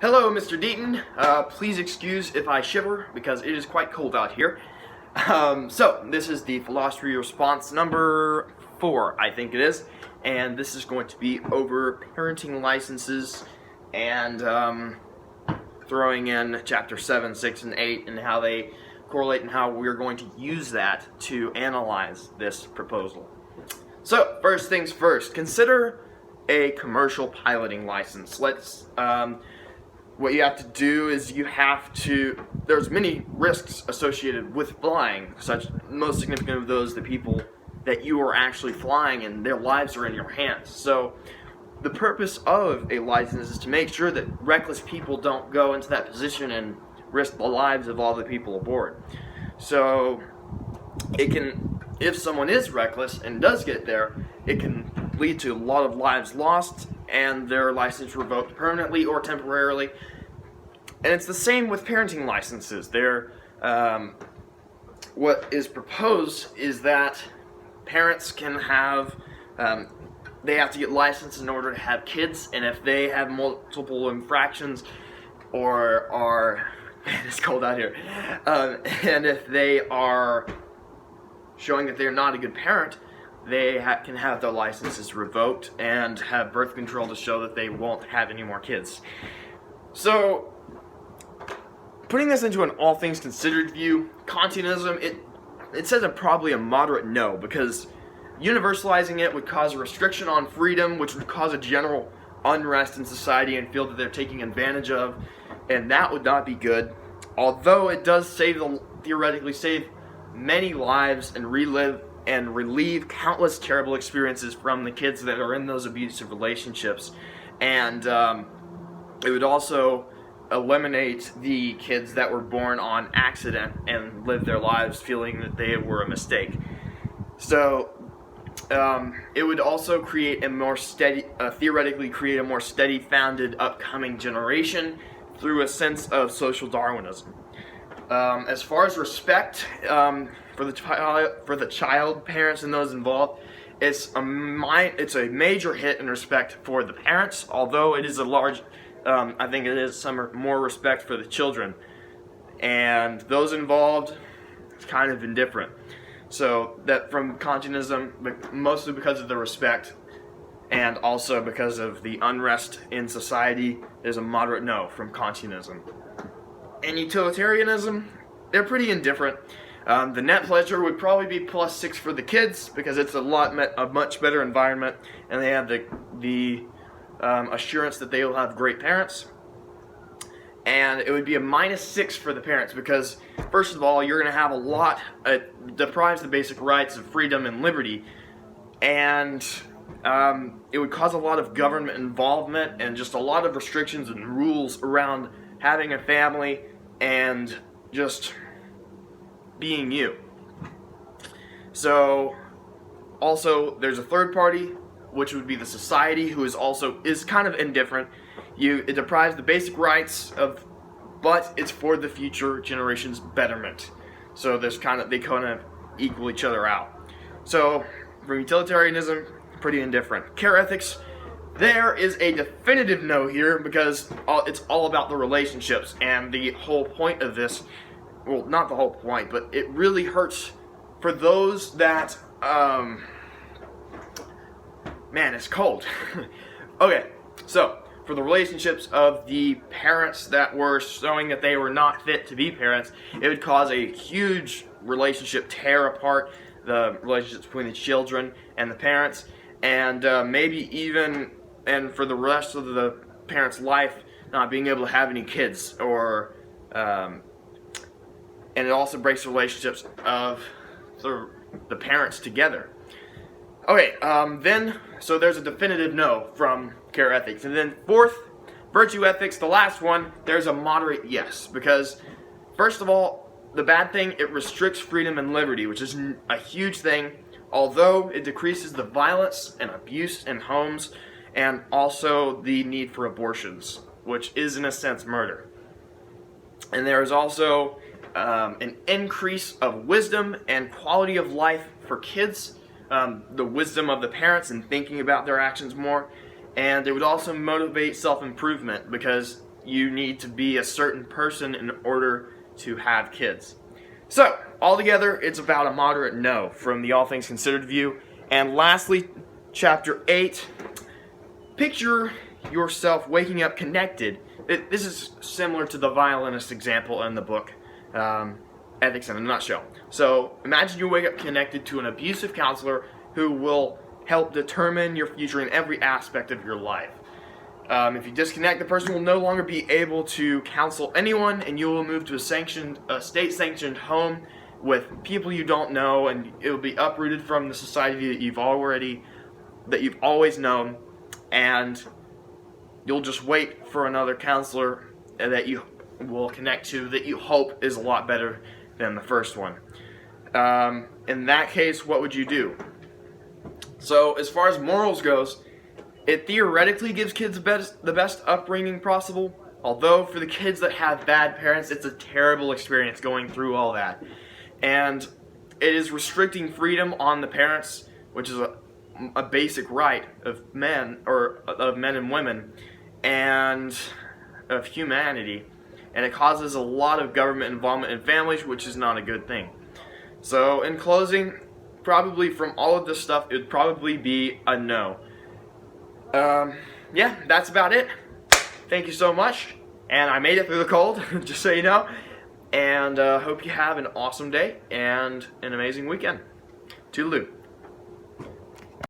Hello, Mr. Deaton. Please excuse if I shiver because it is quite cold out here. So, this is the philosophy response number 4, I think it is, and this is going to be over parenting licenses and throwing in chapter 7, 6, and 8 and how they correlate and how we're going to use that to analyze this proposal. So, first things first, consider a commercial piloting license. What you have to do is there's many risks associated with flying, most significant of those, the people that you are actually flying and their lives are in your hands. So the purpose of a license is to make sure that reckless people don't go into that position and risk the lives of all the people aboard. So if someone is reckless and does get there, it can lead to a lot of lives lost and their license revoked permanently or temporarily. And it's the same with parenting licenses. What is proposed is that parents can have, they have to get licensed in order to have kids, and if they have multiple infractions or are, man, it's cold out here, and if they are showing that they're not a good parent, they can have their licenses revoked and have birth control to show that they won't have any more kids. So, putting this into an all things considered view, Kantianism, it says probably a moderate no, because universalizing it would cause a restriction on freedom, which would cause a general unrest in society and feel that they're taking advantage of, and that would not be good. Although it does theoretically save many lives and relieve countless terrible experiences from the kids that are in those abusive relationships. And it would also eliminate the kids that were born on accident and live their lives feeling that they were a mistake. So it would also create theoretically create a more steady founded upcoming generation through a sense of social Darwinism. As far as respect for the child, parents, and those involved, it's a major hit in respect for the parents, although it is a large, I think it is some more respect for the children. And those involved, it's kind of indifferent. So that from Kantianism, mostly because of the respect, and also because of the unrest in society, is a moderate no from Kantianism. And utilitarianism, they're pretty indifferent. The net pleasure would probably be +6 for the kids because it's a much better environment, and they have the assurance that they will have great parents. And it would be a -6 for the parents because, first of all, you're going to have it deprives the basic rights of freedom and liberty, and it would cause a lot of government involvement and just a lot of restrictions and rules around having a family and just being you. So, also, there's a third party, which would be the society, who is kind of indifferent. It deprives the basic rights but it's for the future generation's betterment. So they kind of equal each other out. So, from utilitarianism, pretty indifferent. Care ethics, there is a definitive no here because it's all about the relationships, and the whole point of this, well, not the whole point, but it really hurts for those that, man, it's cold. Okay, so, for the relationships of the parents that were showing that they were not fit to be parents, it would cause a huge relationship tear apart, the relationships between the children and the parents, and maybe even, and for the rest of the parent's life, not being able to have any kids, or, and it also breaks the relationships of the parents together. Okay, so there's a definitive no from care ethics. And then fourth, virtue ethics, the last one, there's a moderate yes. Because, first of all, the bad thing, it restricts freedom and liberty, which is a huge thing, although it decreases the violence and abuse in homes, and also the need for abortions, which is in a sense murder. And there is also an increase of wisdom and quality of life for kids, the wisdom of the parents and thinking about their actions more, and it would also motivate self-improvement because you need to be a certain person in order to have kids. So, altogether, it's about a moderate no from the All Things Considered view. And lastly, chapter 8, picture yourself waking up connected. This is similar to the violinist example in the book, Ethics in a Nutshell. So, imagine you wake up connected to an abusive counselor who will help determine your future in every aspect of your life. If you disconnect, the person will no longer be able to counsel anyone, and you will move to a state-sanctioned home with people you don't know, and it will be uprooted from the society that you've always known, and you'll just wait for another counselor that you will connect to that you hope is a lot better than the first one. In that case, what would you do? So, as far as morals goes, it theoretically gives kids the best upbringing possible, although for the kids that have bad parents, it's a terrible experience going through all that. And it is restricting freedom on the parents, which is a basic right of men and women, and of humanity. And it causes a lot of government involvement in families, which is not a good thing. So, in closing, probably from all of this stuff, it would probably be a no. Yeah, that's about it. Thank you so much. And I made it through the cold, just so you know. And hope you have an awesome day and an amazing weekend. Toodaloo.